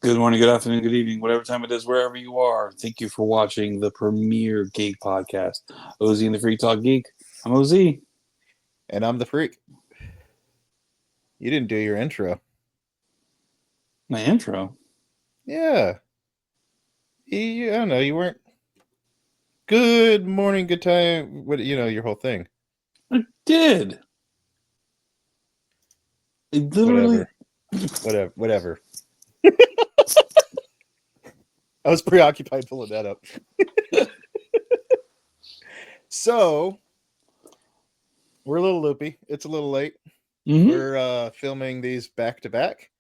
Good morning, good afternoon, good evening, whatever time it is, wherever you are. Thank you for watching the premier Geek podcast. OZ and the Free Talk Geek. I'm OZ. And I'm the freak. You didn't do your intro. My intro. Yeah. I don't know. You weren't. Good morning, good time. What your whole thing. I did. It literally. Whatever. I was preoccupied pulling that up. So we're a little loopy. It's a little late. Mm-hmm. We're filming these back to back.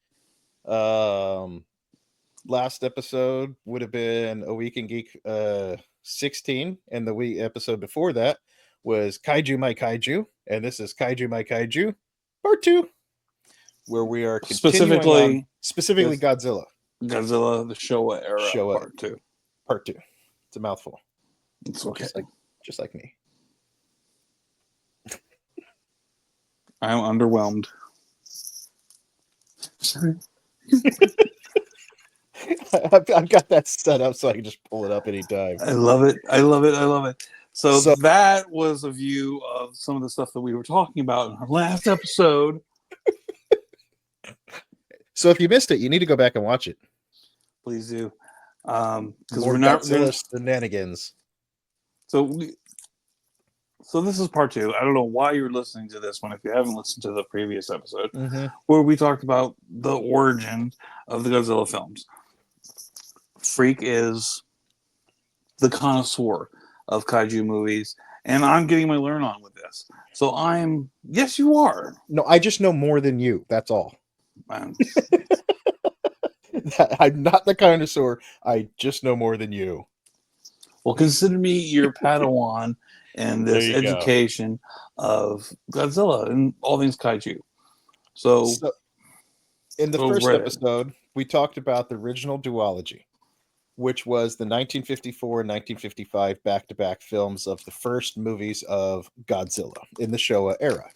Last episode would have been A Week in Geek 16, and the week episode before that was Kaiju My Kaiju, and this is Kaiju My Kaiju Part 2, where we are continuing on specifically Godzilla. Godzilla, the Showa Era, Part 2. Part 2. It's a mouthful. It's okay. Just like me. I'm underwhelmed. Sorry. I've got that set up so I can just pull it up anytime. I love it. So that was a view of some of the stuff that we were talking about in our last episode. So if you missed it, you need to go back and watch it. Please do. Because we're not shenanigans. So this is part 2. I don't know why you're listening to this one if you haven't listened to the previous episode, where we talked about the origin of the Godzilla films. Freak is the connoisseur of kaiju movies, and I'm getting my learn on with this. So yes, you are. No, I just know more than you. That's all. I'm not the connoisseur. I just know more than you. Well, consider me your Padawan in this education of Godzilla and all things kaiju. So in the first episode, we talked about the original duology, which was the 1954 and 1955 back-to-back films of the first movies of Godzilla in the Showa era.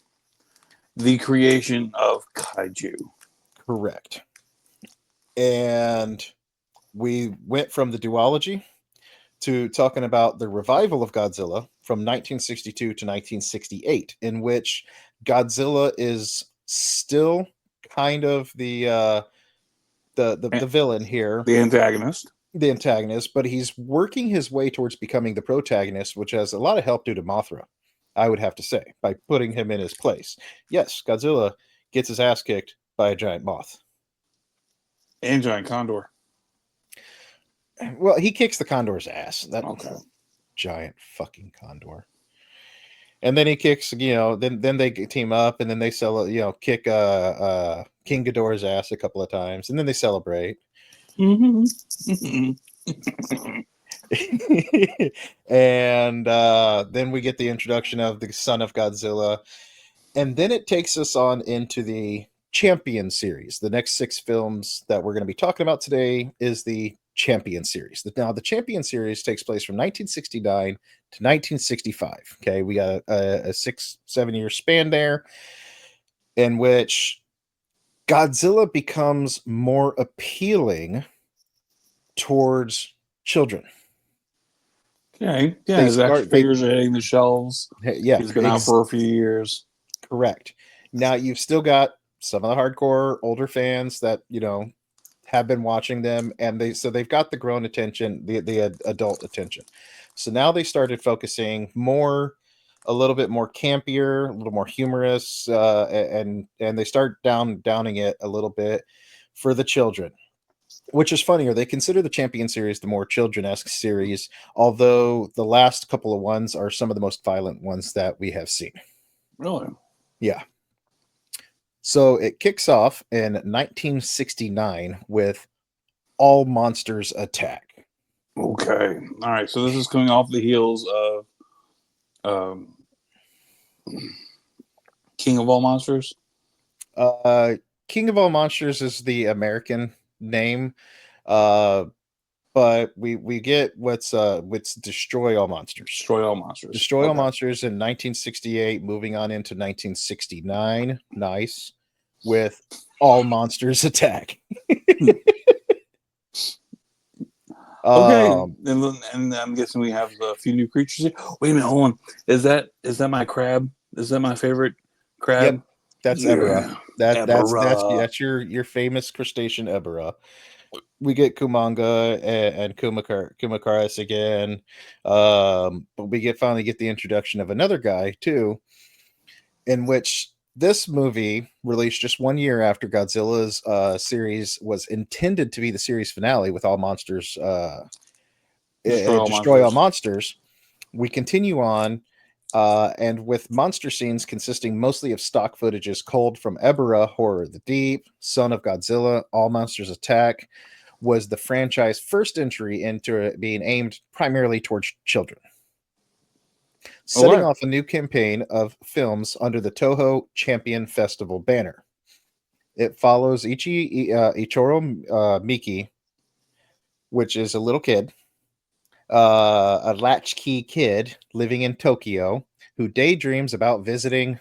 The creation of kaiju. Correct. And we went from the duology to talking about the revival of Godzilla from 1962 to 1968, in which Godzilla is still kind of the villain here. The antagonist, but he's working his way towards becoming the protagonist, which has a lot of help due to Mothra, I would have to say, by putting him in his place. Yes, Godzilla gets his ass kicked by a giant moth. And giant condor. Well, he kicks the condor's ass. Okay. Giant fucking condor. And then he kicks, then they team up, and then they kick King Ghidorah's ass a couple of times, and then they celebrate. And then we get the introduction of the son of Godzilla, and then it takes us on into the Champion series. The next 6 films that we're going to be talking about today is the Champion series. Now, the Champion series takes place from 1969 to 1965. Okay, we got a 6-7 year span there in which Godzilla becomes more appealing towards children. Okay, yeah, his action figures are hitting the shelves. Yeah, he's been out for a few years. Correct. Now you've still got some of the hardcore older fans that have been watching them, and they've got the grown attention, the adult attention. So now they started focusing a little bit more campier, a little more humorous, and they start downing it a little bit for the children, which is funnier. They consider the Champion series the more children-esque series, although the last couple of ones are some of the most violent ones that we have seen. Really? Yeah. So it kicks off in 1969 with All Monsters Attack. Okay. All right. So this is coming off the heels of King of All Monsters? King of All Monsters is the American name. But we get what's Destroy All Monsters. Destroy All Monsters. Destroy All Monsters in 1968, moving on into 1969. Nice. With All Monsters Attack. Okay, Um, and I'm guessing we have a few new creatures here. Wait a minute, hold on. Is that my crab? Is that my favorite yep, crab? that's Ebera. Yeah, That's Ebera. your famous crustacean Ebera. We get Kumanga and Kumakaris again. But we finally get the introduction of another guy too, in which this movie, released just 1 year after Godzilla's series, was intended to be the series finale with all monsters, Destroy all destroy all monsters. monsters. We continue on, and with monster scenes consisting mostly of stock footages culled from Ebera, Horror of the Deep, Son of Godzilla, All Monsters Attack, was the franchise first entry into it being aimed primarily towards children, setting Okay. off a new campaign of films under the Toho Champion Festival banner. It follows Ichiro Miki, which is a little kid, a latchkey kid living in Tokyo who daydreams about visiting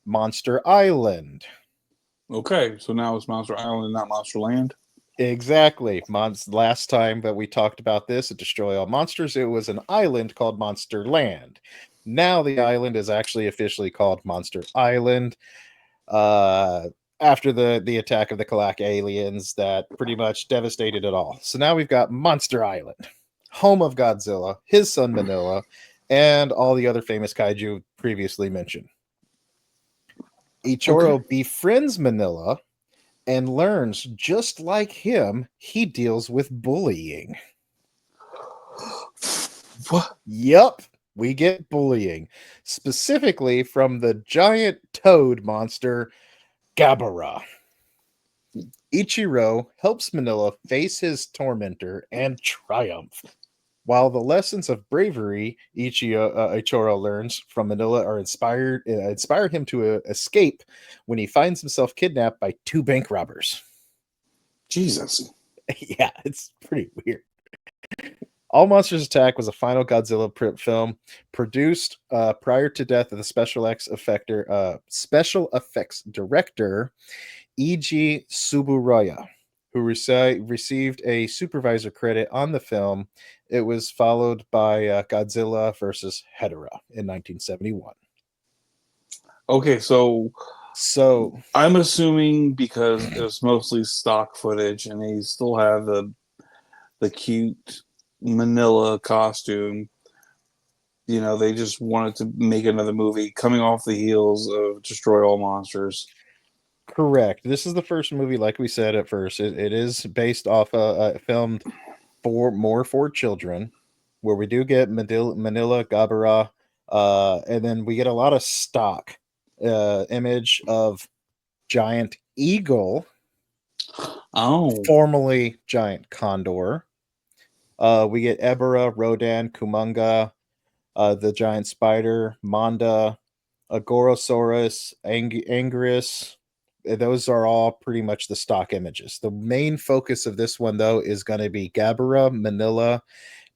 Monster Island. Okay. So now it's Monster Island and not Monster Land. Exactly. Last time that we talked about this at Destroy All Monsters, it was an island called Monster Land. Now the island is actually officially called Monster Island. Uh, After the attack of the Kalak aliens that pretty much devastated it all. So now we've got Monster Island, home of Godzilla, his son Manila, and all the other famous kaiju previously mentioned. Okay. Ichiro befriends Manila and learns, just like him, he deals with bullying. What? Yup, we get bullying, specifically from the giant toad monster, Gabara. Ichiro helps Manila face his tormentor and triumph. While the lessons of bravery Ichiro learns from Manila are inspire him to escape when he finds himself kidnapped by two bank robbers. Jesus. Yeah, it's pretty weird. All Monsters Attack was a final Godzilla film produced prior to death of the special effects director E.G. Suburaya, who received a supervisor credit on the film. It was followed by Godzilla versus Hedorah in 1971. Okay, so So, I'm assuming because it was mostly stock footage and they still have the cute Manila costume, they just wanted to make another movie coming off the heels of Destroy All Monsters. correct. This is the first movie, like we said at first. It is based off filmed for children, where we do get Manila Gabara, and then we get a lot of stock image of giant eagle, Oh, formerly giant condor. We get Ebera, Rodan, Kumanga, the giant spider, Manda, Agorosaurus, Angrius. Those are all pretty much the stock images. The main focus of this one, though, is going to be Gabara, Manila,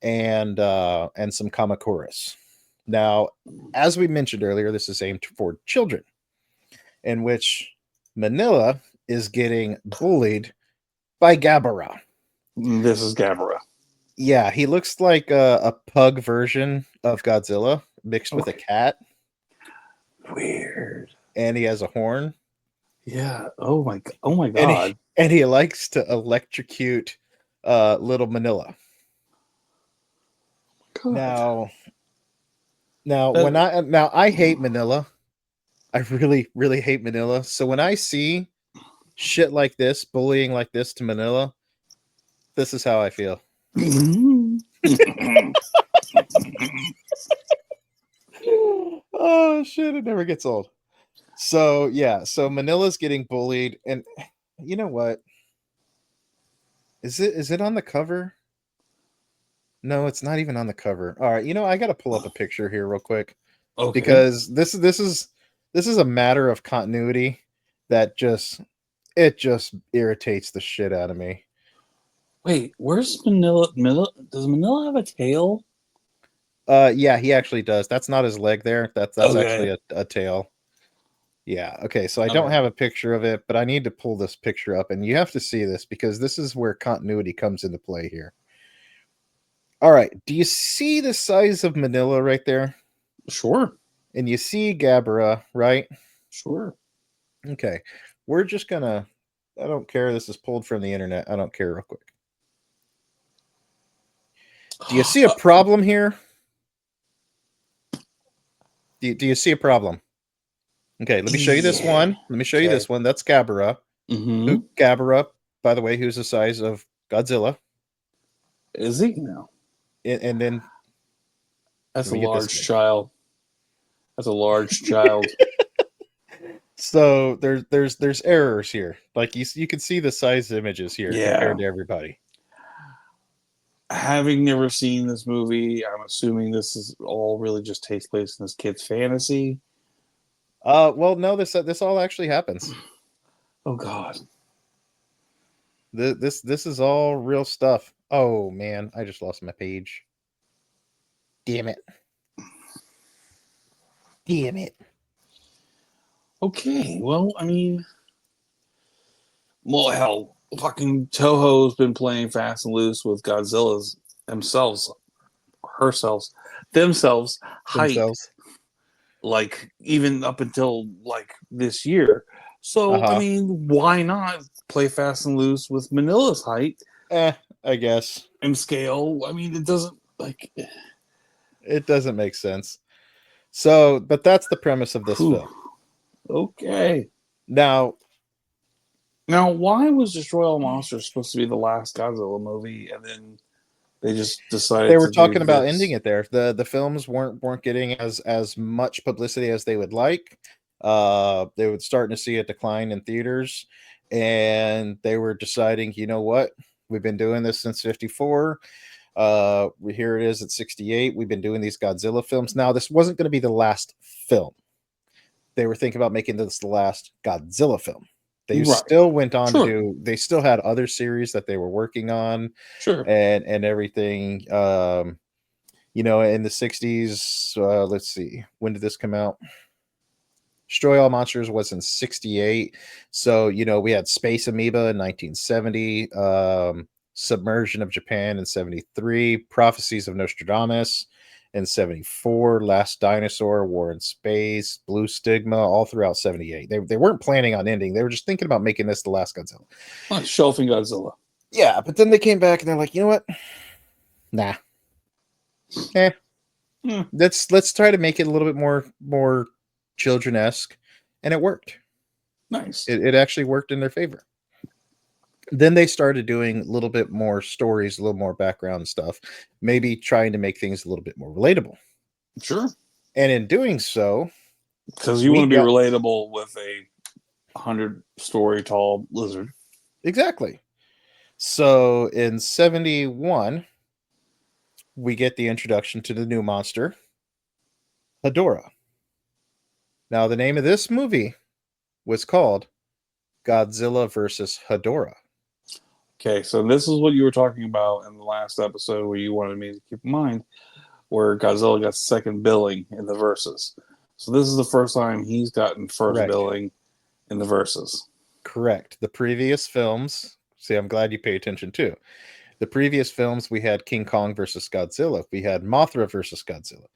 and some Kamakuras. Now, as we mentioned earlier, this is aimed for children, in which Manila is getting bullied by Gabara. this is Gabara. Yeah, he looks like a pug version of Godzilla mixed with a Okay. cat, Weird. and he has a horn, Yeah. Oh my and God. he likes to electrocute little Manila. God. Now, That, now I hate Manila. I really really hate Manila. So when I see shit like this, bullying like this to Manila, this is how I feel. Oh shit, it never gets old. So yeah, so Manila's getting bullied, and you know what? Is it on the cover? No, it's not even on the cover. All right, I got to pull up a picture here real quick okay. because this is a matter of continuity that just irritates the shit out of me. Wait, where's Manila? Manila? Does Manila have a tail? Yeah, he actually does. That's not his leg there. That's Okay. actually a tail. Yeah. Okay. So I don't Okay. have a picture of it, but I need to pull this picture up, and you have to see this because this is where continuity comes into play here. All right. Do you see the size of Manila right there? Sure. And you see Gabara, right? Sure. Okay. We're just gonna. I don't care. This is pulled from the internet. I don't care. Real quick. Do you see a problem here? Do you see a problem? Okay, let me show you this one. Let me show you Okay. this one. That's Gabara. Mm-hmm. Who Gabara, by the way, who's the size of Godzilla. Is he now? And then That's let a me get this large thing. child. That's a large child. So there's errors here. Like you can see the size images here Yeah. compared to everybody. Having never seen this movie, I'm assuming this is all really just takes place in this kid's fantasy. Well, no, this all actually happens. Oh God. This is all real stuff. Oh man, I just lost my page. Damn it. Damn it. Okay. Well, I mean, well, hell, fucking Toho's been playing fast and loose with Godzilla's themselves, herself, themselves height, Themselves. like even up until like this year. So, I Uh-huh. mean, why not play fast and loose with Manila's height I guess. and scale? I mean, it doesn't like. It doesn't make sense. So, but that's the premise of this Whew, film. okay. Now, Now, why was Destroy All Monsters supposed to be the last Godzilla movie, and then they just they decided were to do talking about ending this? it there. The films weren't getting as much publicity as they would like. They were starting to see a decline in theaters, and they were deciding, you know what? We've been doing this since '54. Here it is at '68. We've been doing these Godzilla films. Now, this wasn't going to be the last film. They were thinking about making this the last Godzilla film. They Right. still went on to Sure. do. They still had other series that they were working on, Sure. and everything. In the '60s. Let's see, when did this come out? Destroy All Monsters was in '68. So we had Space Amoeba in 1970. Submersion of Japan in '73. Prophecies of Nostradamus in '74. Last Dinosaur, War in Space, Blue Stigma, all throughout '78. They weren't planning on ending. They were just thinking about making this the last Godzilla. Shelving Godzilla. Yeah, but then they came back and they're like, you know what? Nah. Eh. Hmm. Let's try to make it a little bit more children-esque, and it worked. Nice. It actually worked in their favor. Then they started doing a little bit more stories, a little more background stuff, maybe trying to make things a little bit more relatable. Sure. And in doing so, Because you we want to be got relatable with a 100-story tall lizard. exactly. So in '71, we get the introduction to the new monster, Hedorah. Now, the name of this movie was called Godzilla versus Hedorah. Okay, so this is what you were talking about in the last episode where you wanted me to keep in mind, where Godzilla got second billing in the verses. So this is the first time he's gotten first Correct. billing in the verses. Correct. The previous films, see, I'm glad you pay attention too. The previous films, we had King Kong versus Godzilla. We had Mothra versus Godzilla.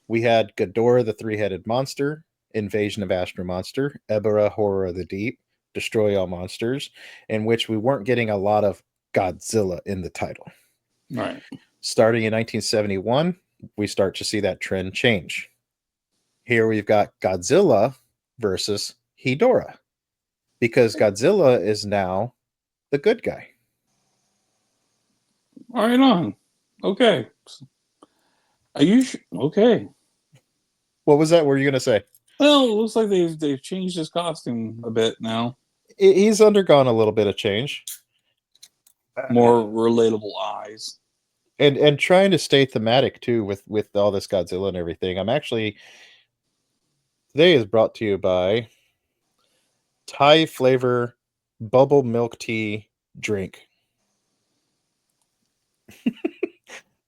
We had Ghidorah, the three-headed monster, Invasion of Astro Monster, Ebera, Horror of the Deep, Destroy All Monsters, in which we weren't getting a lot of Godzilla in the title. Right. Starting in 1971, we start to see that trend change. Here we've got Godzilla versus Hedorah, because Godzilla is now the good guy. All right, on. Okay. Are you okay? What was that? What were you going to say? Well, it looks like they've changed his costume a bit now. He's undergone a little bit of change. More relatable eyes. And trying to stay thematic too with all this Godzilla and everything. I'm actually today is brought to you by Thai flavor bubble milk tea drink.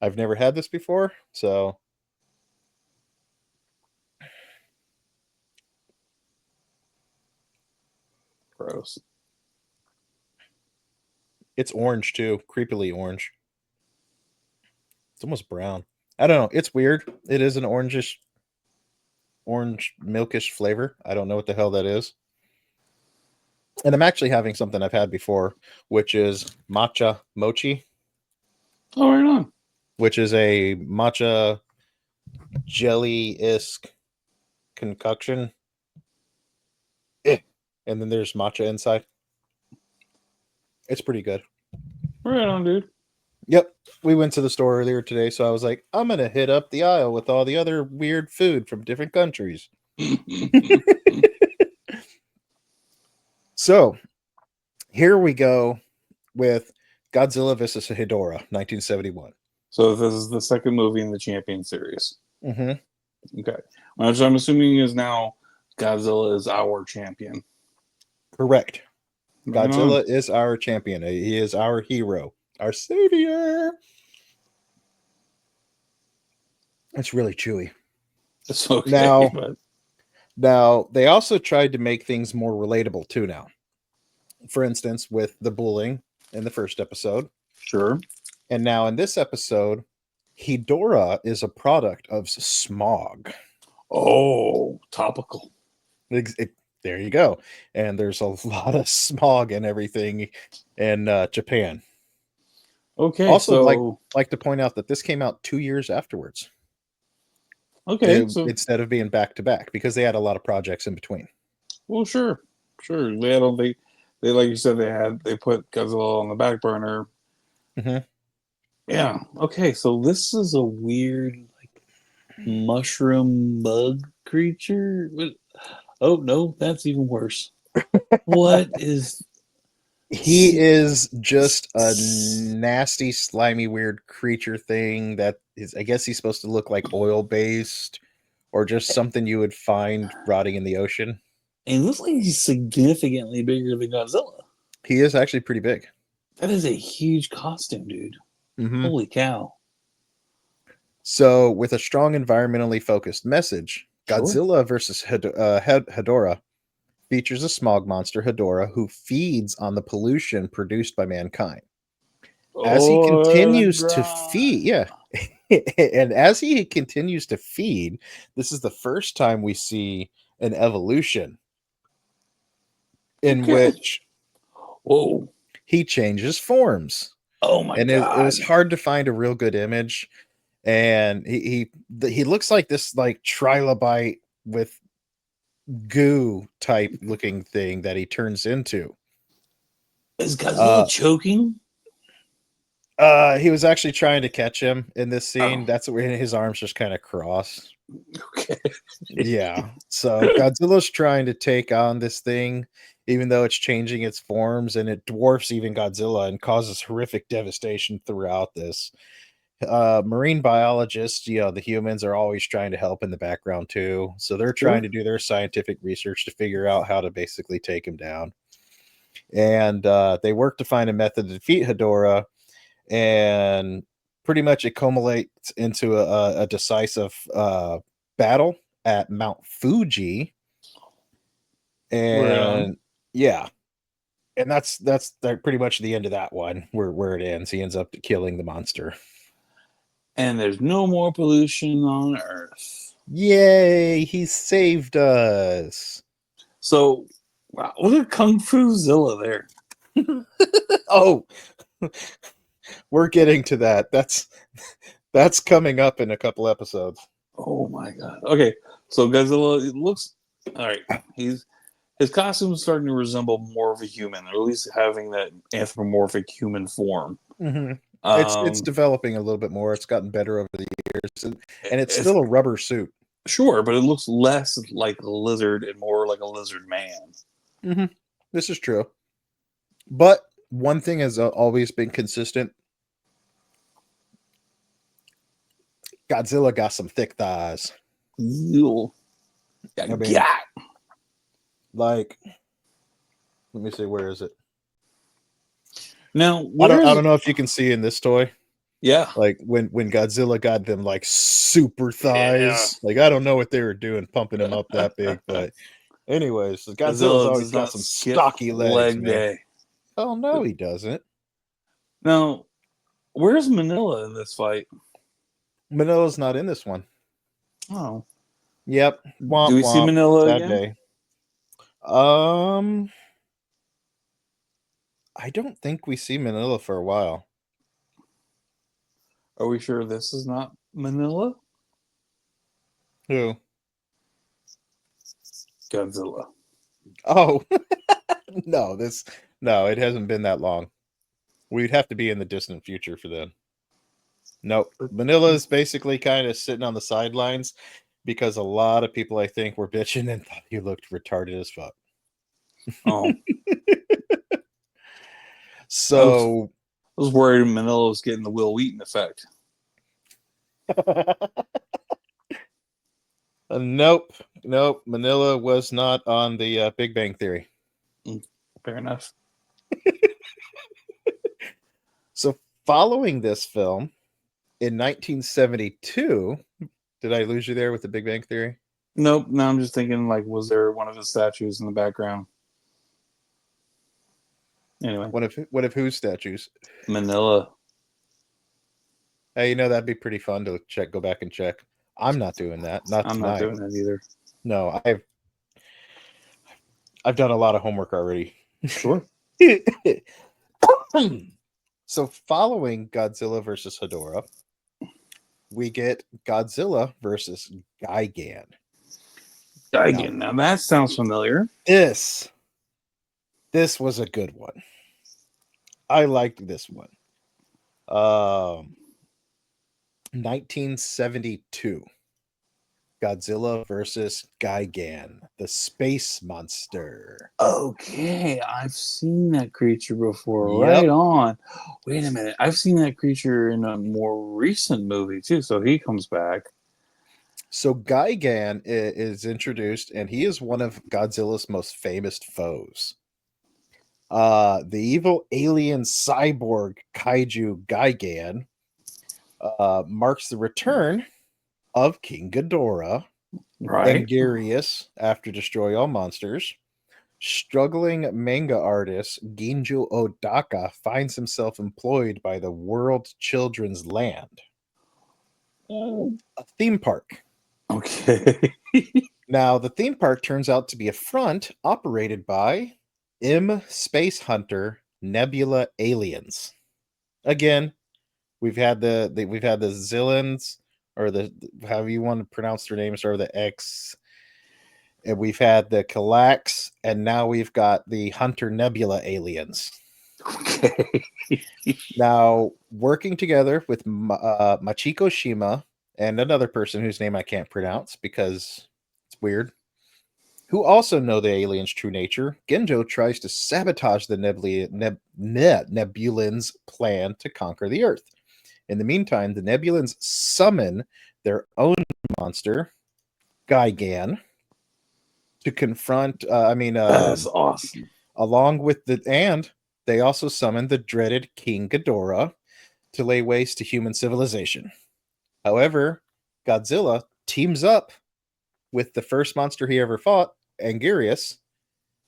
I've never had this before, so Gross. it's orange too, creepily orange. It's almost brown. I don't know. It's weird. It is an orange milkish flavor. I don't know what the hell that is. And I'm actually having something I've had before, which is matcha mochi, Oh, right on. which is a matcha jelly-esque concoction. And then there's matcha inside. It's pretty good. Right on, dude. Yep. We went to the store earlier today, so I was like, I'm going to hit up the aisle with all the other weird food from different countries. So here we go with Godzilla vs. Hedorah, 1971. So this is the second movie in the Champion series. Mm-hmm. Okay. Which I'm assuming is now Godzilla is our champion. Correct. Right Godzilla on. is our champion. He is our hero, our savior. It's really chewy. It's okay. Now, they also tried to make things more relatable too now. For instance, with the bullying in the first episode. Sure. And now in this episode, Hedorah is a product of smog. Oh, topical. There you go. And there's a lot of smog and everything in Japan. Okay. Also, like to point out that this came out 2 years afterwards. Okay. Instead of being back to back, because they had a lot of projects in between. Well, sure. They like you said, they put Godzilla on the back burner. Mm-hmm. Yeah. Okay. So this is a weird mushroom bug creature. Oh no, that's even worse. What is? He is just a nasty, slimy, weird creature thing that is, I guess he's supposed to look like oil-based or just something you would find rotting in the ocean. And it looks like he's significantly bigger than Godzilla. He is actually pretty big. That is a huge costume, dude. Mm-hmm. Holy cow. So, with a strong environmentally focused message, Sure. Godzilla versus Hedorah features a smog monster, Hedorah, who feeds on the pollution produced by mankind. As he continues to feed, and as he continues to feed, this is the first time we see an evolution in which he changes forms. Oh my god! It was hard to find a real good image, and he looks like this trilobite with goo type looking thing that he turns into. Is Godzilla choking? He was actually trying to catch him in this scene. Oh. That's where his arms just kind of cross. Okay. Yeah. So Godzilla's trying to take on this thing, even though it's changing its forms, and it dwarfs even Godzilla and causes horrific devastation throughout this. Marine biologists, the humans are always trying to help in the background too. So they're trying to do their scientific research to figure out how to basically take him down. And they work to find a method to defeat Hedorah. And pretty much it culminates into a decisive battle at Mount Fuji. And yeah. And that's pretty much the end of that one, where it ends. He ends up killing the monster. And there's no more pollution on Earth. Yay, he saved us. So, wow, look at Kung Fu Zilla there. Oh, we're getting to that. That's coming up in a couple episodes. Oh my god. Okay, so Godzilla, it looks all right. His costume is starting to resemble more of a human, or at least having that anthropomorphic human form. Mm-hmm. It's developing a little bit more. It's gotten better over the years, and it's still a rubber suit. Sure, but it looks less like a lizard and more like a lizard man. Mm-hmm. This is true. But one thing has always been consistent. Godzilla got some thick thighs. Let me see, where is it? Now, I don't know if you can see in this toy. Yeah. Like when Godzilla got them super thighs. Yeah. I don't know what they were doing pumping them up that big, but anyways, Godzilla's always got some stocky legs, man. Day. Oh no, he doesn't. Now, where's Manila in this fight? Manila's not in this one. Oh. Yep. Womp Do we see womp. Manila Sad again? day. I don't think we see Manila for a while. Are we sure this is not Manila? Who? Godzilla. Oh, no, it hasn't been that long. We'd have to be in the distant future for that. Nope. Manila's basically kind of sitting on the sidelines because a lot of people, I think, were bitching and thought he looked retarded as fuck. Oh. So I was worried Manila was getting the Will Wheaton effect. nope. Manila was not on the Big Bang Theory. Fair enough. So following this film in 1972, did I lose you there with the Big Bang Theory? Nope. Now I'm just thinking, like, was there one of his statues in the background? Anyway. What of whose statues? Manila. Hey, that'd be pretty fun to go back and check. I'm not doing that. Not I'm tonight. not doing that either. No, I've done a lot of homework already. Sure. So following Godzilla versus Hedorah, we get Godzilla versus Gigan. Gigan. Now that sounds familiar. This was a good one. I liked this one. 1972. Godzilla versus Gigan, the space monster. Okay, I've seen that creature before. Yep. Right on. Wait a minute. I've seen that creature in a more recent movie too, so he comes back. So Gigan is introduced, and he is one of Godzilla's most famous foes. The evil alien cyborg Kaiju Gigan marks the return of King Ghidorah, Right. Angarius after Destroy All Monsters. Struggling manga artist Ginju Odaka finds himself employed by the World Children's Land, a theme park. Okay. Now, the theme park turns out to be a front operated by Space Hunter Nebula Aliens. Again, we've had the Zillans, or the however you want to pronounce their names, or the X, and we've had the Calax, and now we've got the Hunter Nebula Aliens. Okay. Now, working together with Machiko Shima and another person whose name I can't pronounce because it's weird, who also know the aliens' true nature, Genjo tries to sabotage the Nebulans' plan to conquer the Earth. In the meantime, the Nebulans summon their own monster, Gigan, to confront. That's awesome. Along with they also summon the dreaded King Ghidorah to lay waste to human civilization. However, Godzilla teams up with the first monster he ever fought, Angarius,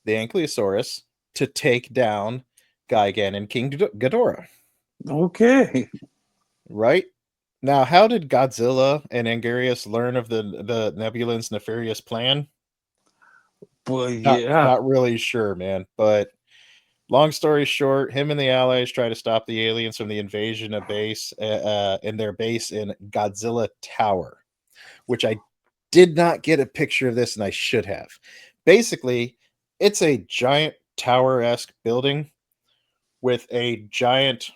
the Ankylosaurus, to take down Gigan and King Ghidorah. Okay. Right? Now, how did Godzilla and Angarius learn of the Nebulans' nefarious plan? Well, yeah. Not really sure, man. But long story short, him and the allies try to stop the aliens from the invasion of base in their base in Godzilla Tower, which I did not get a picture of this, and I should have. Basically, it's a giant tower-esque building with a giant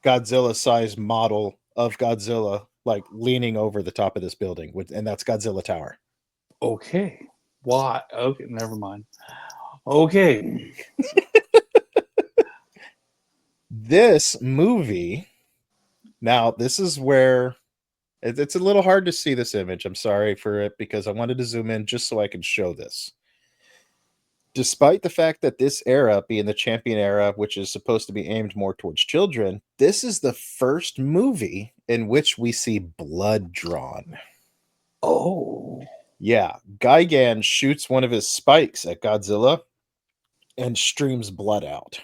Godzilla-sized model of Godzilla, like leaning over the top of this building, and that's Godzilla Tower. Okay. Why? Okay, never mind. Okay. This movie, now this is where it's a little hard to see this image. I'm sorry for it because I wanted to zoom in just so I can show this. Despite the fact that this era being the Champion era, which is supposed to be aimed more towards children, this is the first movie in which we see blood drawn. Oh. Yeah, Gigan shoots one of his spikes at Godzilla and streams blood out.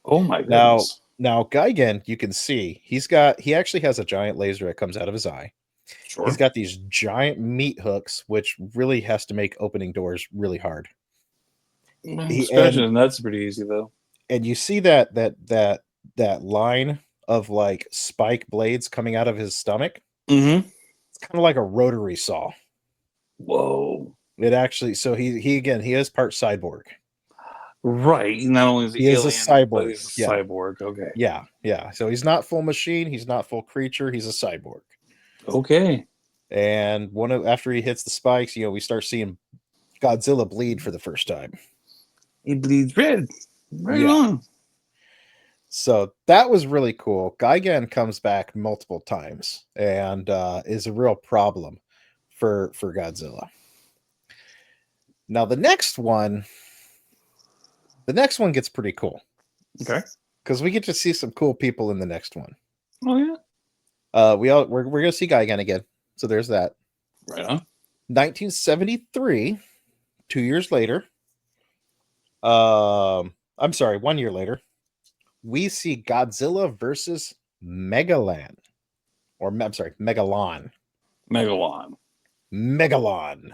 Oh my Now, goodness. Now, Gigan, you can see he actually has a giant laser that comes out of his eye. Sure. He's got these giant meat hooks, which really has to make opening doors really hard. Scratching that's pretty easy though. And you see that line of like spike blades coming out of his stomach. Mm-hmm. It's kind of like a rotary saw. Whoa. It actually, so he is part cyborg. Right. Not only is He is a cyborg, but he's a cyborg. Okay. Yeah. So he's not full machine. He's not full creature. He's a cyborg. Okay. And after he hits the spikes, we start seeing Godzilla bleed for the first time. He bleeds red. Right on. So that was really cool. Gigan comes back multiple times and is a real problem for Godzilla. Now the next one gets pretty cool. Okay. Because we get to see some cool people in the next one. Oh yeah. We're gonna see Gigan again. So there's that. Right on. 1973, 2 years later. I'm sorry, 1 year later, we see Godzilla versus Megalon. Megalon. Megalon.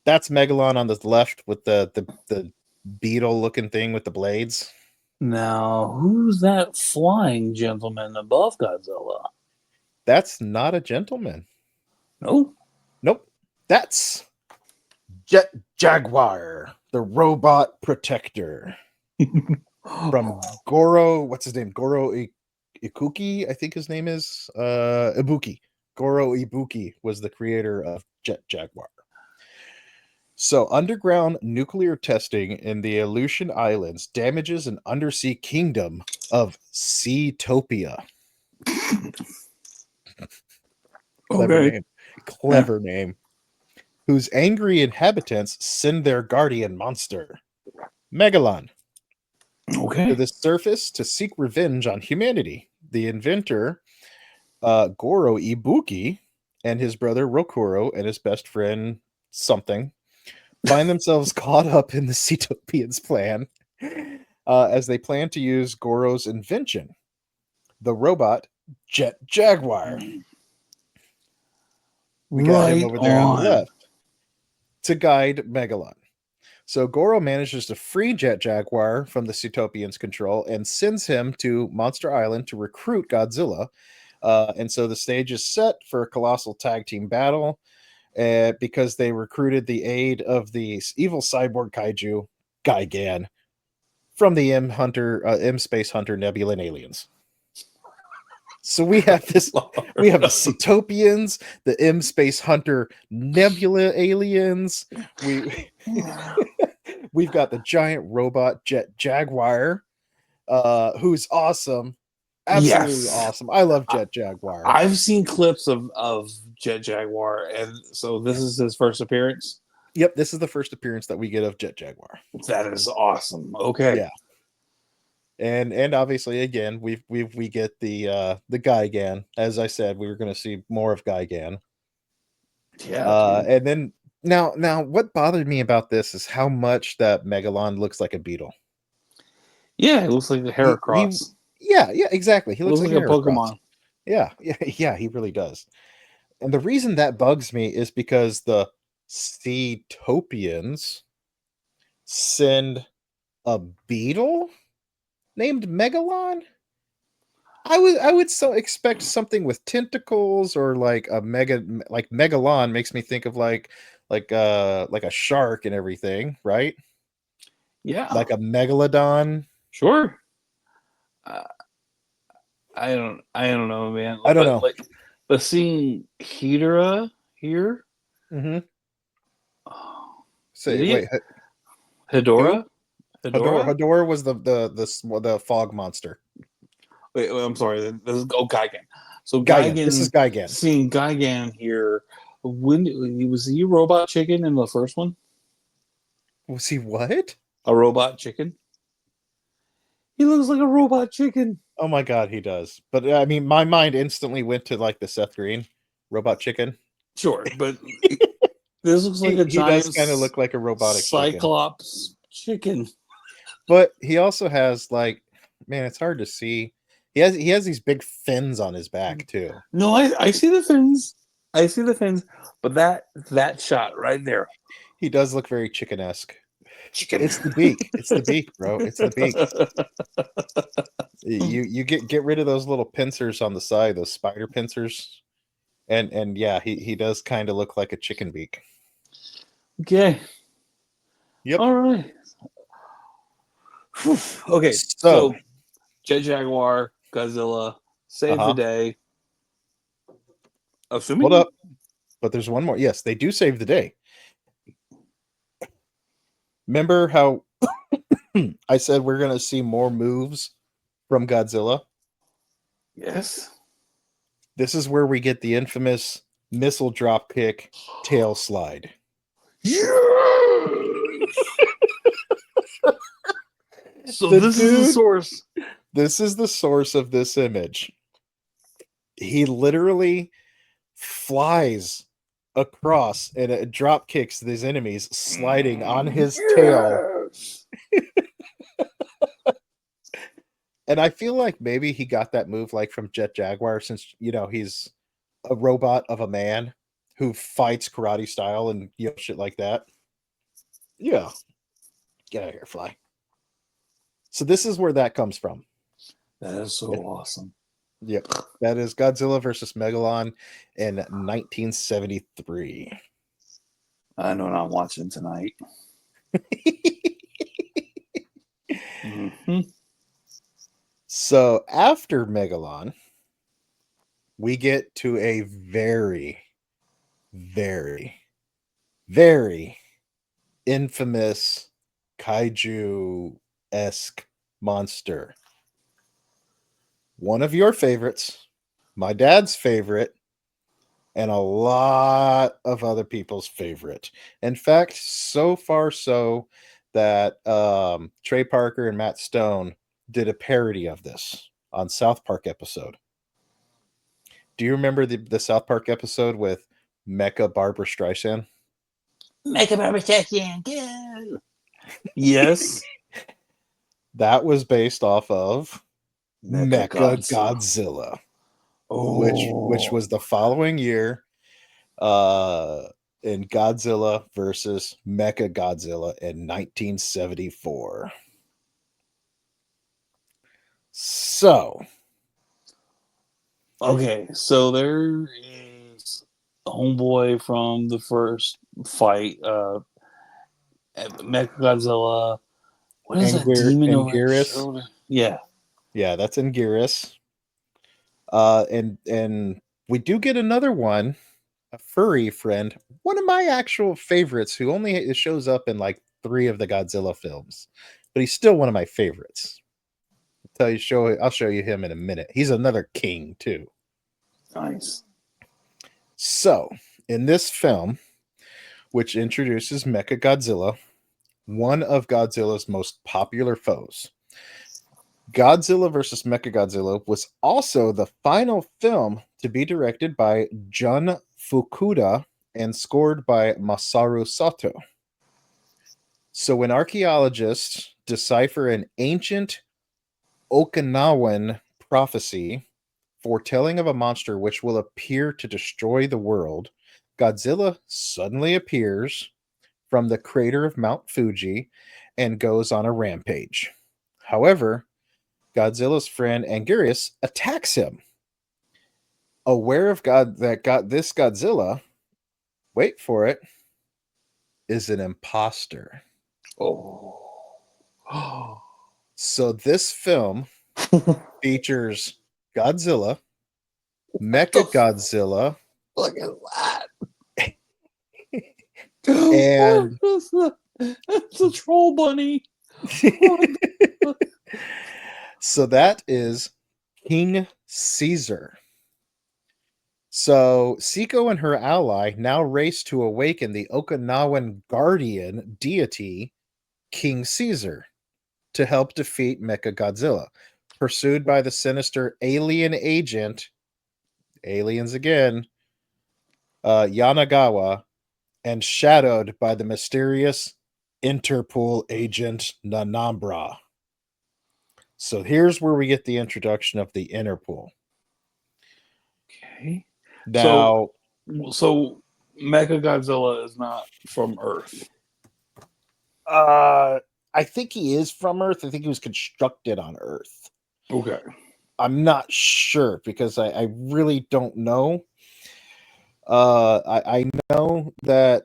That's Megalon on the left with the beetle looking thing with the blades. Now, who's that flying gentleman above Godzilla? That's not a gentleman. No. Nope. That's Jet Jaguar, the robot protector. From Goro, what's his name? Goro Ikuki, I think his name is. Ibuki. Goro Ibuki was the creator of Jet Jaguar. So, underground nuclear testing in the Aleutian Islands damages an undersea kingdom of Seatopia. Clever name. Whose angry inhabitants send their guardian monster, Megalon, to the surface to seek revenge on humanity. The inventor, Goro Ibuki, and his brother Rokuro and his best friend something find themselves caught up in the Seatopians' plan as they plan to use Goro's invention, the robot Jet Jaguar. We got him over there on the left to guide Megalon. So Goro manages to free Jet Jaguar from the Seatopians' control and sends him to Monster Island to recruit Godzilla. And so the stage is set for a colossal tag team battle because they recruited the aid of the evil cyborg kaiju, Gigan, from the M Space Hunter Nebulan aliens. So we have the Seatopians, the M Space Hunter Nebula aliens. We've got the giant robot Jet Jaguar, who's awesome. Absolutely awesome. I love Jet Jaguar. I've seen clips of Jet Jaguar, and so this is his first appearance. Yep, this is the first appearance that we get of Jet Jaguar. That is awesome. Okay. Yeah. And obviously again we get the Gigan. As I said, we were going to see more of Gigan. Yeah. And then now what bothered me about this is how much that Megalon looks like a beetle. Yeah, it looks like a Heracross. Yeah, exactly. He looks like a Pokemon. Yeah, he really does. And the reason that bugs me is because the Seatopians send a beetle named Megalon. I would so expect something with tentacles or like Megalon makes me think of like a shark and everything, right? Yeah, like a megalodon. Sure. I don't know, man. I don't know. But seeing Hedorah here. Mm-hmm. Oh, wait, Hedorah? Hedorah was the fog monster. Wait, I'm sorry. This is Gigan. So Gigan. This is Gigan. Seeing Gigan here. Was he a robot chicken in the first one? Was he what? A robot chicken? He looks like a robot chicken. Oh my god, he does. But I mean, my mind instantly went to like the Seth Green robot chicken. Sure, but this looks like a giant. He does kind of look like a robotic Cyclops chicken. But he also has like Man, it's hard to see. He has these big fins on his back too. No, I see the fins. I see the fins, but that shot right there. He does look very chicken-esque. Chicken. It's the beak. It's the beak, bro. It's the beak. You get rid of those little pincers on the side, those spider pincers, and yeah, he does kind of look like a chicken beak. Okay. Yep. All right. Okay. So, Jet Jaguar, Godzilla, save the day. Assuming. Hold up. But there's one more. Yes, they do save the day. Remember how I said we're going to see more moves from Godzilla? Yes. This is where we get the infamous missile drop kick tail slide. Yes! So This is the source. This is the source of this image. He literally flies across and it drop kicks these enemies, sliding on his tail. And I feel like maybe he got that move like from Jet Jaguar, since he's a robot of a man who fights karate style and shit like that. Yeah. Get out of here, fly. So this is where that comes from. That is so awesome. Yep. That is Godzilla versus Megalon in 1973. I know what I'm watching tonight. Mm-hmm. So after Megalon, we get to a very, very, very infamous kaiju-esque monster. One of your favorites, my dad's favorite, and a lot of other people's favorite. In fact, so far so that Trey Parker and Matt Stone did a parody of this on South Park episode. Do you remember the South Park episode with Mecha Barbara Streisand? Mecha Barbara Streisand, go! Yes. That was based off of Mecha Godzilla. Which was the following year in Godzilla versus Mecha Godzilla in 1974. So, okay, so there is a homeboy from the first fight, Mechagodzilla. What is that demon over his shoulder? Yeah. Yeah, that's Anguirus. And we do get another one, a furry friend, one of my actual favorites, who only shows up in like 3 of the Godzilla films, but he's still one of my favorites. I'll show you him in a minute. He's another king too. Nice. So, in this film, which introduces Mechagodzilla, one of Godzilla's most popular foes, Godzilla vs. Mechagodzilla was also the final film to be directed by Jun Fukuda and scored by Masaru Sato. So when archaeologists decipher an ancient Okinawan prophecy foretelling of a monster which will appear to destroy the world, Godzilla suddenly appears from the crater of Mount Fuji and goes on a rampage. However, Godzilla's friend Anguirus attacks him. Aware of this Godzilla, wait for it, is an imposter. Oh. So this film features Godzilla, Mechagodzilla, Look at that. and it's a troll bunny. So that is King Caesar. So Seiko and her ally now race to awaken the Okinawan guardian deity, King Caesar, to help defeat Mechagodzilla, pursued by the sinister alien agent, aliens again, Yanagawa, and shadowed by the mysterious Interpol agent Nanambra. So here's where we get the introduction of the Interpol. Okay. Now, So Mecha Godzilla is not from Earth. I think he is from Earth. I think he was constructed on Earth. Okay. I'm not sure because I really don't know. I know that.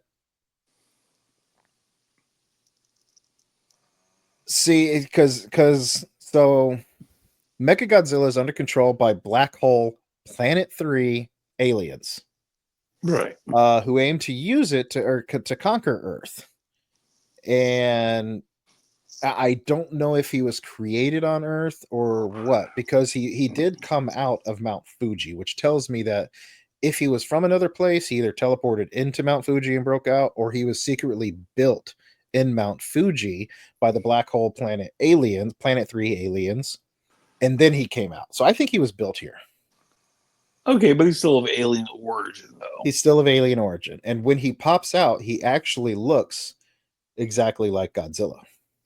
See, because so Mechagodzilla is under control by Black Hole Planet 3 aliens, Right. who aim to use it to conquer Earth. And I don't know if he was created on Earth or what, because he did come out of Mount Fuji, which tells me that if he was from another place, he either teleported into Mount Fuji and broke out, or he was secretly built in Mount Fuji by the Black Hole Planet aliens, Planet 3 aliens, and then he came out. So I think he was built here. Okay, but he's still of alien origin, though. He's still of alien origin. And when he pops out, he actually looks exactly like Godzilla.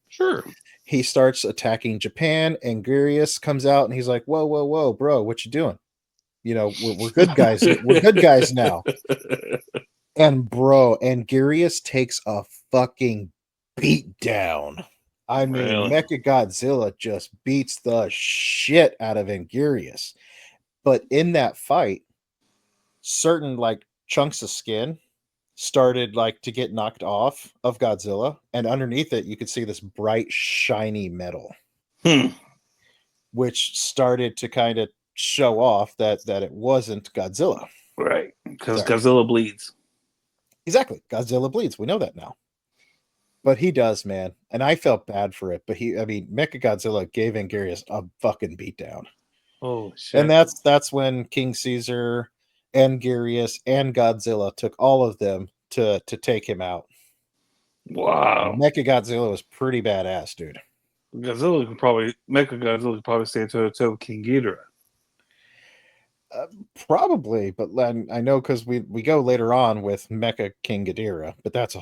Sure. He starts attacking Japan, and Gurius comes out and he's like, whoa, whoa, whoa, bro, what you doing? You know, we're good guys. We're good guys now. And bro, and Gurius takes a fucking beat down. I mean, Really? Mechagodzilla just beats the shit out of Angurius. But in that fight, certain like chunks of skin started like to get knocked off of Godzilla, and underneath it, you could see this bright, shiny metal, which started to kind of show off that it wasn't Godzilla. Right, because Sorry. Godzilla bleeds. Exactly, Godzilla bleeds. We know that now. But he does, man. And I felt bad for it. But Mechagodzilla gave Angarius a fucking beatdown. Oh shit! And that's when King Caesar and Angarius and Godzilla took all of them to take him out. Wow. Mechagodzilla was pretty badass, dude. Mecha Godzilla could probably stay toe to toe with King Ghidorah. Probably, but I know because we go later on with Mecha King Ghidorah, but that's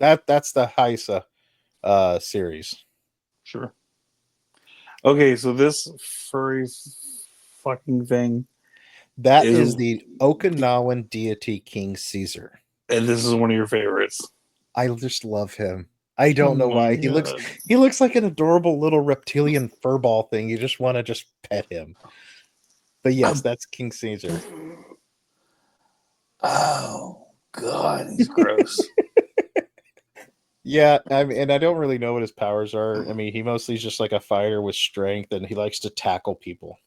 the Heisa series. Sure. Okay, so this furry fucking thing. That is the Okinawan deity King Caesar. And this is one of your favorites. I just love him. I don't know why. He looks like an adorable little reptilian furball thing. You just want to just pet him. But yes, that's King Caesar. Oh God, he's gross. Yeah, and I don't really know what his powers are. I mean, he mostly is just like a fighter with strength, and he likes to tackle people.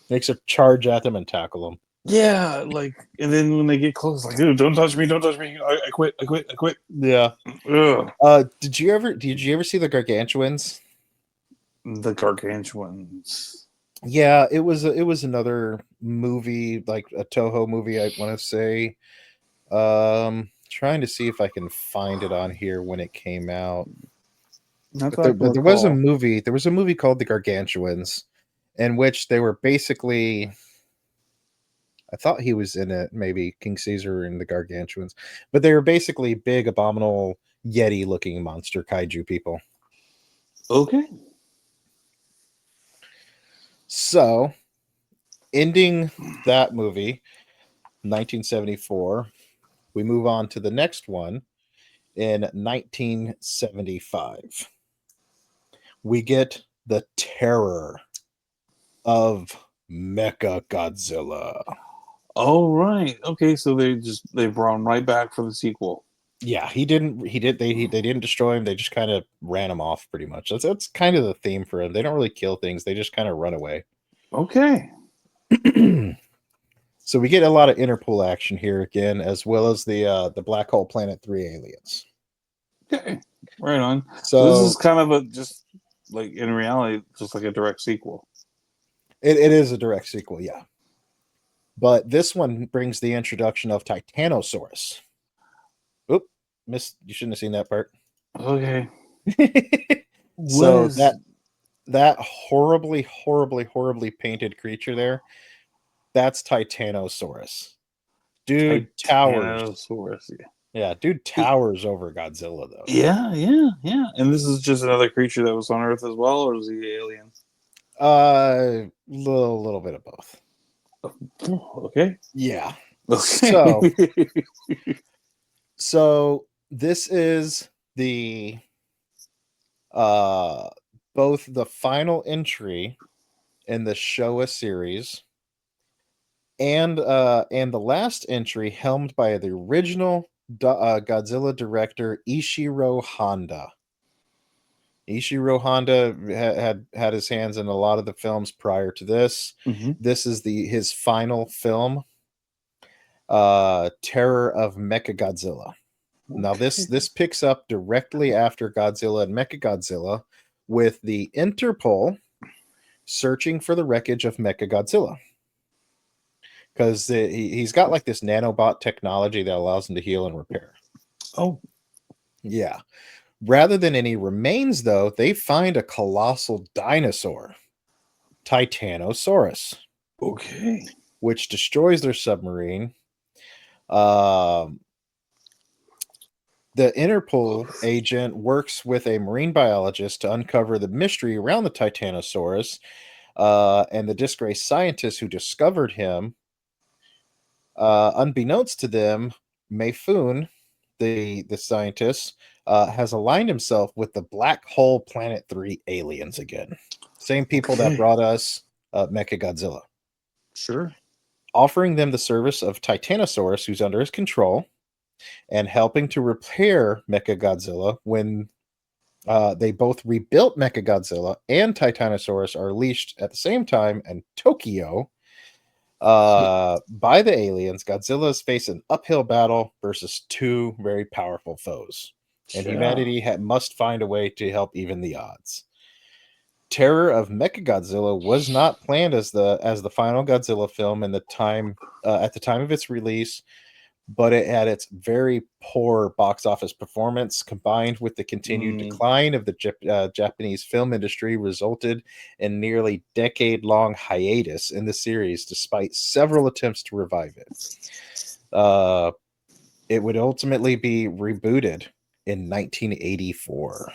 Makes a charge at them and tackle them. Yeah, like, and then when they get close, like, dude, don't touch me, don't touch me. I quit. Yeah. Ugh. Did you ever see the Gargantuans? The Gargantuans. Yeah, it was another movie, like a Toho movie, I want to say. Trying to see if I can find it on here when it came out. But there was a movie. There was a movie called The Gargantuans, in which they were basically. I thought he was in it, maybe King Caesar and the Gargantuans, but they were basically big, abominable Yeti-looking monster kaiju people. Okay. So, ending that movie, 1974, we move on to the next one in 1975. We get the terror of Mecha Godzilla. Oh right. Okay, so they brought him right back for the sequel. Yeah, they didn't destroy him. They just kind of ran him off pretty much. That's kind of the theme for him. They don't really kill things. They just kind of run away. Okay. So we get a lot of Interpol action here again, as well as the Black Hole Planet 3 aliens. Okay. Right on. So this is kind of just like in reality, just like a direct sequel. It is a direct sequel, yeah. But this one brings the introduction of Titanosaurus. Oop, you shouldn't have seen that part. Okay. So that horribly painted creature there, that's Titanosaurus. Dude towers. Titanosaurus, yeah. Yeah, dude towers over Godzilla though. Yeah, yeah, yeah. And this is just another creature that was on Earth as well, or is he alien? Little bit of both. Oh, okay. Yeah. Okay. So this is the uh both the final entry in the Showa series and the last entry helmed by the original Godzilla director Ishiro Honda. Ishiro Honda had his hands in a lot of the films prior to this. Mm-hmm. This is his final film, Terror of Mechagodzilla. Now Okay. this picks up directly after Godzilla and Mechagodzilla, with the Interpol searching for the wreckage of Mechagodzilla, because he's got like this nanobot technology that allows him to heal and repair. Oh, Yeah. Rather than any remains, though, they find a colossal dinosaur, Titanosaurus, okay. which destroys their submarine. Um, the Interpol agent works with a marine biologist to uncover the mystery around the Titanosaurus, and the disgraced scientist who discovered him. Unbeknownst to them, Mayfun, the scientist, has aligned himself with the Black Hole Planet 3 aliens again. Same people that Okay. brought us Mechagodzilla. Sure. Offering them the service of Titanosaurus, who's under his control, and helping to repair Mechagodzilla when they both rebuilt Mechagodzilla and Titanosaurus are unleashed at the same time in Tokyo by the aliens. Godzilla is facing an uphill battle versus two very powerful foes, and Yeah. humanity must find a way to help even the odds. Terror of Mechagodzilla was not planned as the final Godzilla film in the time at the time of its release, but it had its very poor box office performance combined with the continued Mm, decline of the Japanese film industry resulted in nearly decade-long hiatus in the series, despite several attempts to revive it. Uh, it would ultimately be rebooted in 1984.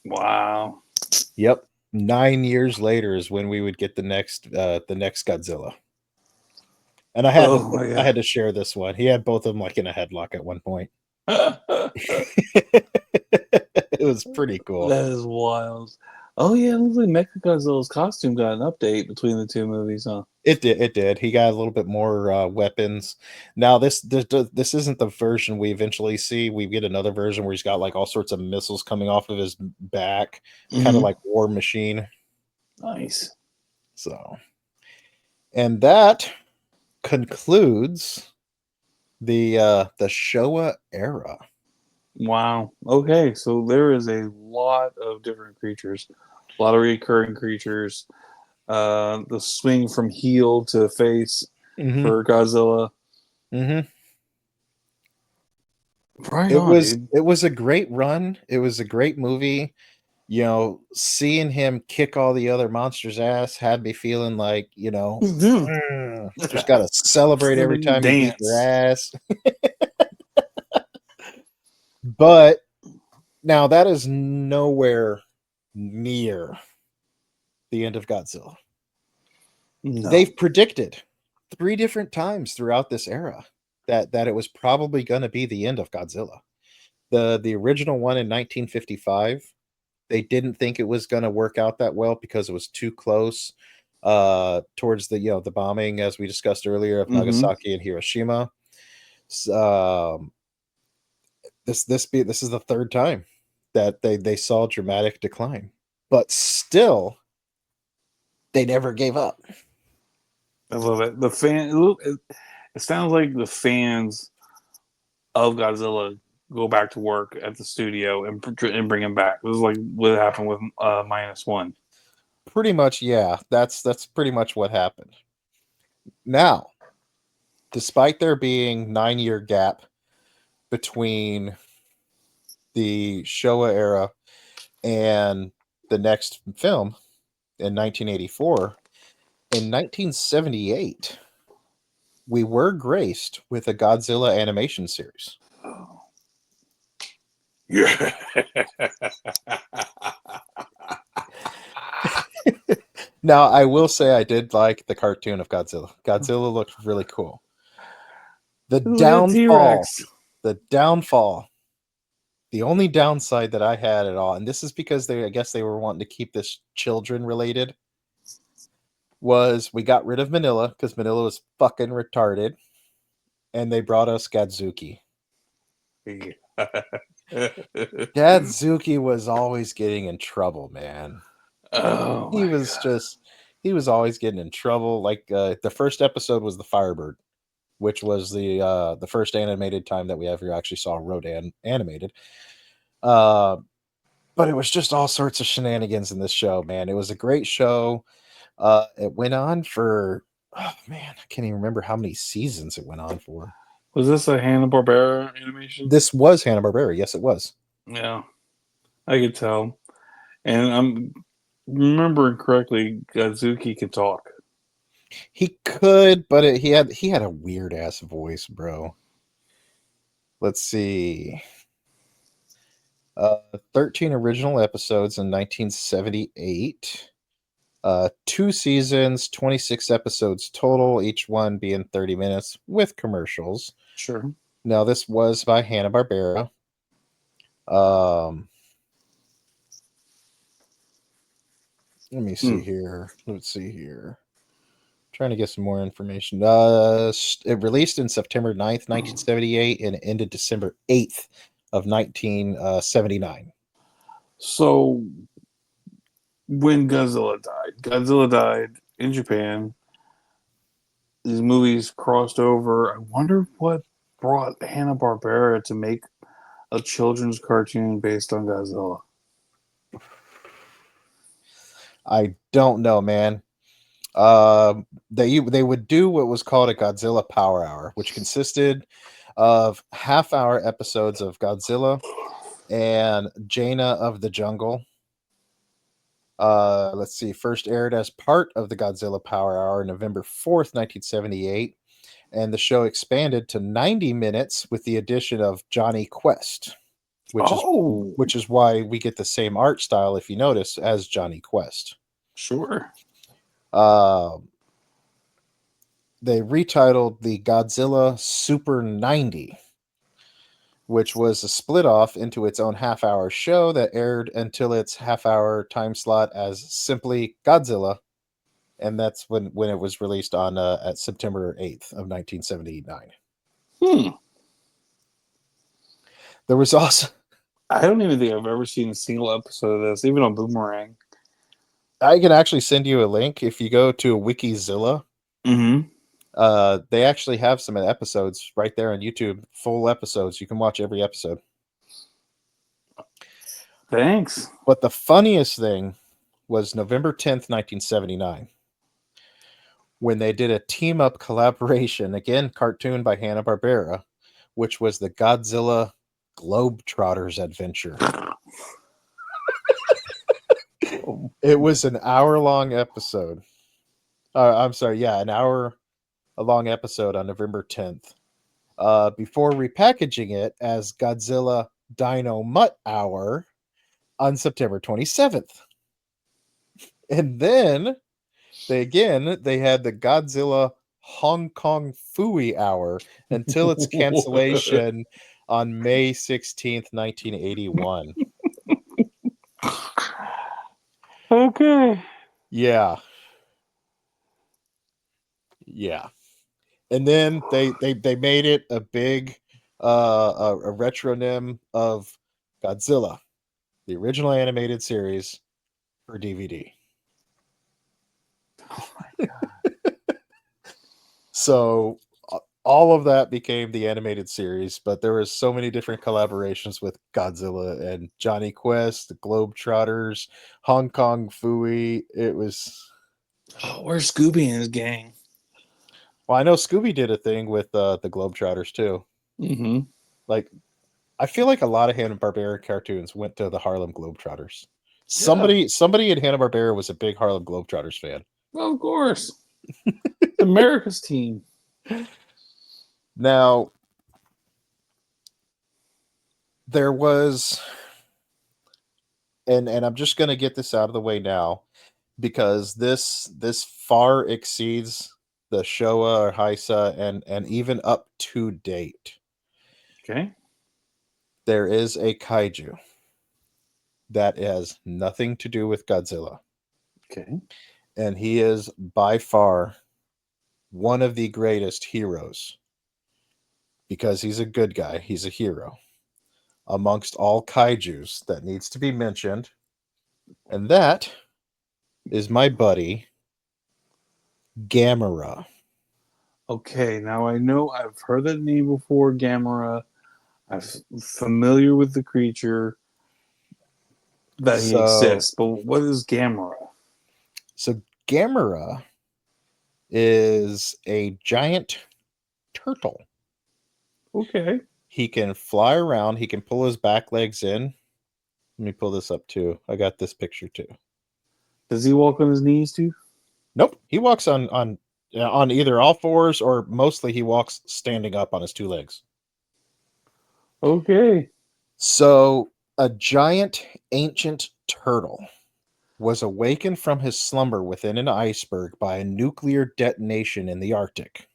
wow. Yep, 9 years later is when we would get the next Godzilla. And Oh my I god. had to share this one. He had both of them like in a headlock at one point. It was pretty cool. That is wild. Oh yeah, it looks like Mechagodzilla's costume got an update between the two movies, huh? It did. It did. He got a little bit more weapons. Now this isn't the version we eventually see. We get another version where he's got like all sorts of missiles coming off of his back, kind of Mm-hmm. like War Machine. Nice. So, and that concludes the Showa era. Wow. Okay, so there is a lot of different creatures, a lot of recurring creatures. The swing from heel to face Mm-hmm. for Godzilla. Mm-hmm. Right on, dude. It was a great run. It was a great movie. You know, seeing him kick all the other monsters' ass had me feeling like, Dude. just got to celebrate every time you beat their Dance. ass. But now that is nowhere near the end of Godzilla. No. They've predicted 3 different times throughout this era that it was probably going to be the end of Godzilla. The original one in 1955, they didn't think it was going to work out that well because it was too close towards the bombing, as we discussed earlier, of Mm-hmm. Nagasaki and Hiroshima. Um, this is the third time that they saw dramatic decline, but still they never gave up. I love it. It sounds like the fans of Godzilla go back to work at the studio and bring him back. This is like what happened with -1. Pretty much, yeah. That's pretty much what happened. Now, despite there being 9 year gap between the Showa era and the next film in 1984, in 1978, we were graced with a Godzilla animation series. Yeah. Now, I will say I did like the cartoon of Godzilla. Godzilla looked really cool. The Look at downfall, T-Rex. the downfall, the only downside that I had at all, and this is because I guess they were wanting to keep this children related, was we got rid of Manila because Manila was fucking retarded, and they brought us Gadzuki. Gadzuki was always getting in trouble, man. Oh He my was god. he was always getting in trouble. Like the first episode was the Firebird, which was the first animated time that we ever actually saw Rodan animated. But it was just all sorts of shenanigans in this show, man. It was a great show. It went on for, oh man, I can't even remember how many seasons it went on for. Was this a Hanna-Barbera animation? This was Hanna-Barbera. Yes, it was. Yeah, I could tell. And I'm remembering correctly, Godzuki could talk. He could, but he had a weird ass voice, bro. Let's see. 13 original episodes in 1978. 2 seasons, 26 episodes total, each one being 30 minutes with commercials. Sure. Now, this was by Hanna-Barbera. Let me see here. Let's see here. Trying to get some more information. It released in September 9th, 1978, and it ended December 8th of 1979. So when Godzilla died in Japan. These movies crossed over. I wonder what brought Hanna-Barbera to make a children's cartoon based on Godzilla. I don't know, man. They would do what was called a Godzilla Power Hour, which consisted of half-hour episodes of Godzilla and Jaina of the Jungle. Let's see. First aired as part of the Godzilla Power Hour November 4th, 1978, and the show expanded to 90 minutes with the addition of Johnny Quest, which is why we get the same art style, if you notice, as Johnny Quest. Sure. They retitled the Godzilla Super 90, which was a split off into its own half-hour show that aired until its half-hour time slot as simply Godzilla, and that's when it was released on at September 8th of 1979. There was also, I don't even think I've ever seen a single episode of this, even on Boomerang. I can actually send you a link if you go to Wikizilla. They actually have some episodes right there on YouTube, full episodes. You can watch every episode. Thanks. But the funniest thing was November 10th, 1979, when they did a team-up collaboration, again, cartoon by Hanna-Barbera, which was the Godzilla Globetrotters Adventure. It was an hour-long episode. I'm sorry, yeah, an hour-long episode on November 10th. Before repackaging it as Godzilla Dino Mutt Hour on September 27th. And then they had the Godzilla Hong Kong Phooey Hour until its cancellation on May 16th, 1981. Okay. Yeah. And then they made it a big a retronym of Godzilla, the original animated series, for DVD. Oh my god. So all of that became the animated series, but there was so many different collaborations with Godzilla and Johnny Quest, the Globetrotters, Hong Kong Phooey. It was... Oh, where's Scooby and his gang? Well, I know Scooby did a thing with the Globetrotters too. Like, I feel like a lot of Hanna-Barbera cartoons went to the Harlem Globetrotters. Somebody at Hanna-Barbera was a big Harlem Globetrotters fan. Well, of course. America's team. Now, there was, and I'm just going to get this out of the way now, because this far exceeds the Showa or Heisa, and even up to date. Okay. There is a kaiju that has nothing to do with Godzilla, Okay. and he is by far one of the greatest heroes because he's a good guy. He's a hero amongst all kaijus that needs to be mentioned, and that is my buddy Gamera. Okay. Now I know I've heard that name before, Gamera. I'm familiar with the creature that he So, exists, but what is Gamera? so Gamera is a giant turtle. Okay. He can fly around. He can pull his back legs in. Let me pull this up too. I got this picture too. Does he walk on his knees too? Nope, he walks on either all fours, or mostly he walks standing up on his two legs. Okay. So, a giant ancient turtle was awakened from his slumber within an iceberg by a nuclear detonation in the Arctic.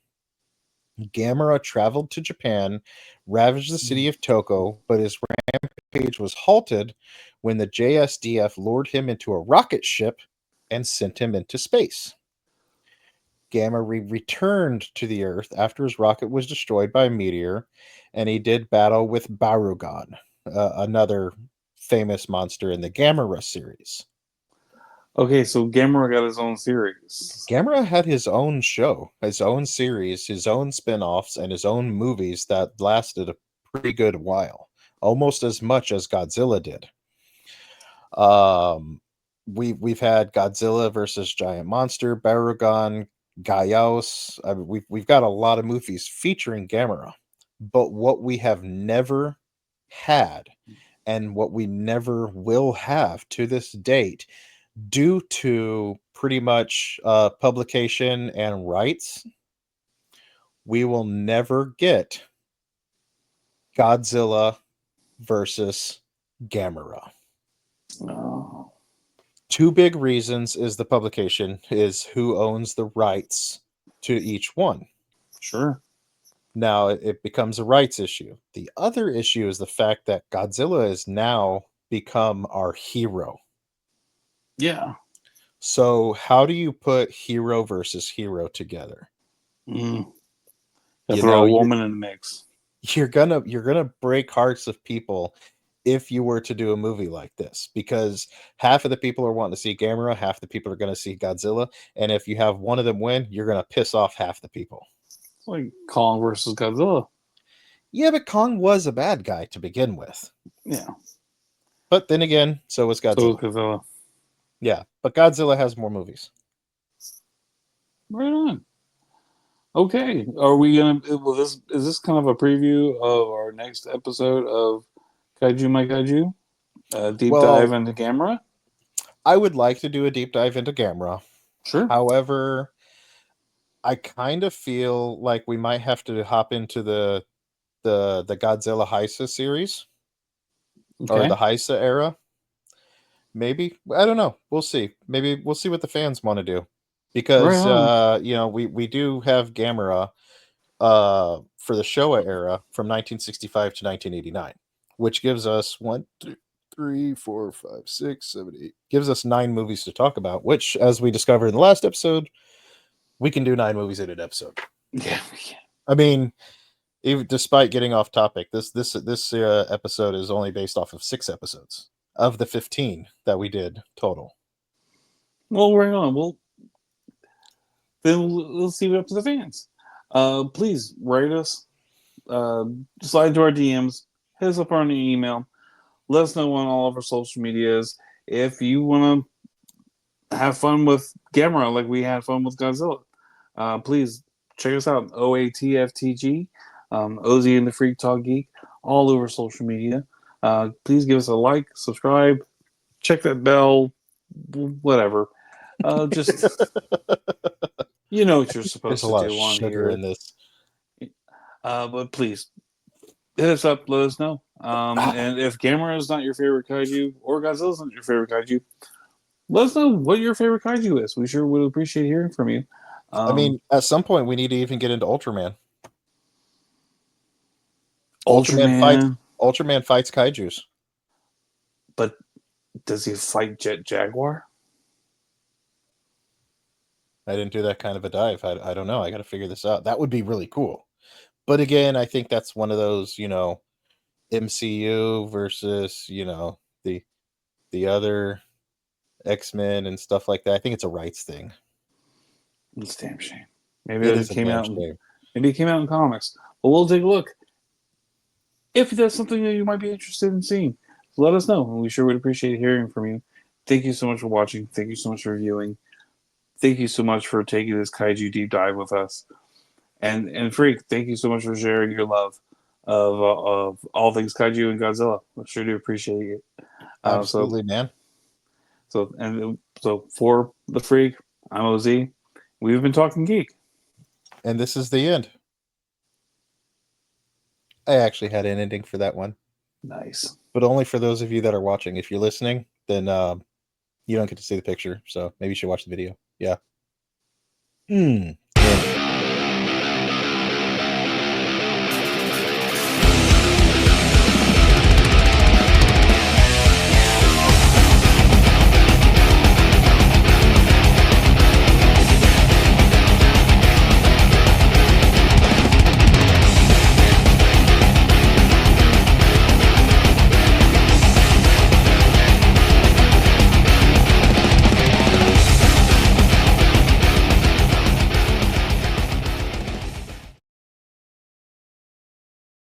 Gamera traveled to Japan, ravaged the city of Toko, but his rampage was halted when the JSDF lured him into a rocket ship and sent him into space. Gamera returned to the Earth after his rocket was destroyed by a meteor, and he did battle with Barugon, another famous monster in the Gamera series. Okay, so Gamera got his own series. Gamera had his own show, his own series, his own spin-offs, and his own movies that lasted a pretty good while, almost as much as Godzilla did. We've had Godzilla versus Giant Monster, Barugon, Gaiaos. I mean, we've got a lot of movies featuring Gamera, but what we have never had, and what we never will have to this date, due to pretty much publication and rights, we will never get Godzilla versus Gamera. Oh, Two big reasons is the publication is who owns the rights to each one. sure. Now it becomes a rights issue. The other issue is the fact that Godzilla has now become our hero. Yeah. So how do you put hero versus hero together? Mm. You Throw know, a woman in the mix. you're gonna break hearts of people if you were to do a movie like this, because half of the people are wanting to see Gamera, half the people are going to see Godzilla, and if you have one of them win, you're going to piss off half the people. It's like Kong versus Godzilla. Yeah, but Kong was a bad guy to begin with. Yeah. But then again, so was So Godzilla. Godzilla. Yeah, but Godzilla has more movies. Right on. Okay. Are we gonna? Well, this is this kind of a preview of our next episode of Kaiju My Kaiju? Deep dive Well, into Gamera. I would like to do a deep dive into Gamera. Sure. However, I kind of feel like we might have to hop into the Godzilla Heisa series, or the Okay. Heisa era. Maybe, I don't know. We'll see. Maybe we'll see what the fans want to do, Right because on. we do have Gamera for the Showa era from 1965 to 1989, which gives us 1, 2, 3, 4, 5, 6, 7, 8. Gives us 9 movies to talk about. Which, as we discovered in the last episode, we can do 9 movies in an episode. Yeah. I mean, even despite getting off topic, this episode is only based off of 6 episodes of the 15 that we did total. Well, right on. Well, then we'll see what up to the fans. Please write us. Slide into our DMs. Hit us up on an email. Let us know on all of our social medias. If you want to have fun with Gamera like we had fun with Godzilla, please check us out. OATFTG, Ozzy and the Freak Talk Geek, all over social media. Please give us a like, subscribe, check that bell, whatever. Just you know what you're There's supposed a to lot of do on sugar in here. this. But please hit us up. Let us know. And if Gamera is not your favorite kaiju, or Godzilla is not your favorite kaiju, let us know what your favorite kaiju is. We sure would appreciate hearing from you. I mean, at some point, we need to even get into Ultraman. Ultraman, Ultraman fights kaijus. but does he fight Jet Jaguar? I didn't do that kind of a dive. I don't know. I got to figure this out. That would be really cool. But again, I think that's one of those, MCU versus, the other X-Men and stuff like that. I think it's a rights thing. It's a damn shame. Maybe It it is a came damn out. shame. Maybe it came out in comics. But we'll take a look. If that's something that you might be interested in seeing, let us know. We sure would appreciate hearing from you. Thank you so much for watching. Thank you so much for viewing. Thank you so much for taking this kaiju deep dive with us. And Freak, thank you so much for sharing your love of all things kaiju and Godzilla. I sure do appreciate it. Absolutely, man. So for the Freak, I'm OZ. We've been talking geek. And this is the end. I actually had an ending for that one. Nice. But only for those of you that are watching. If you're listening, then you don't get to see the picture. So maybe you should watch the video. Yeah.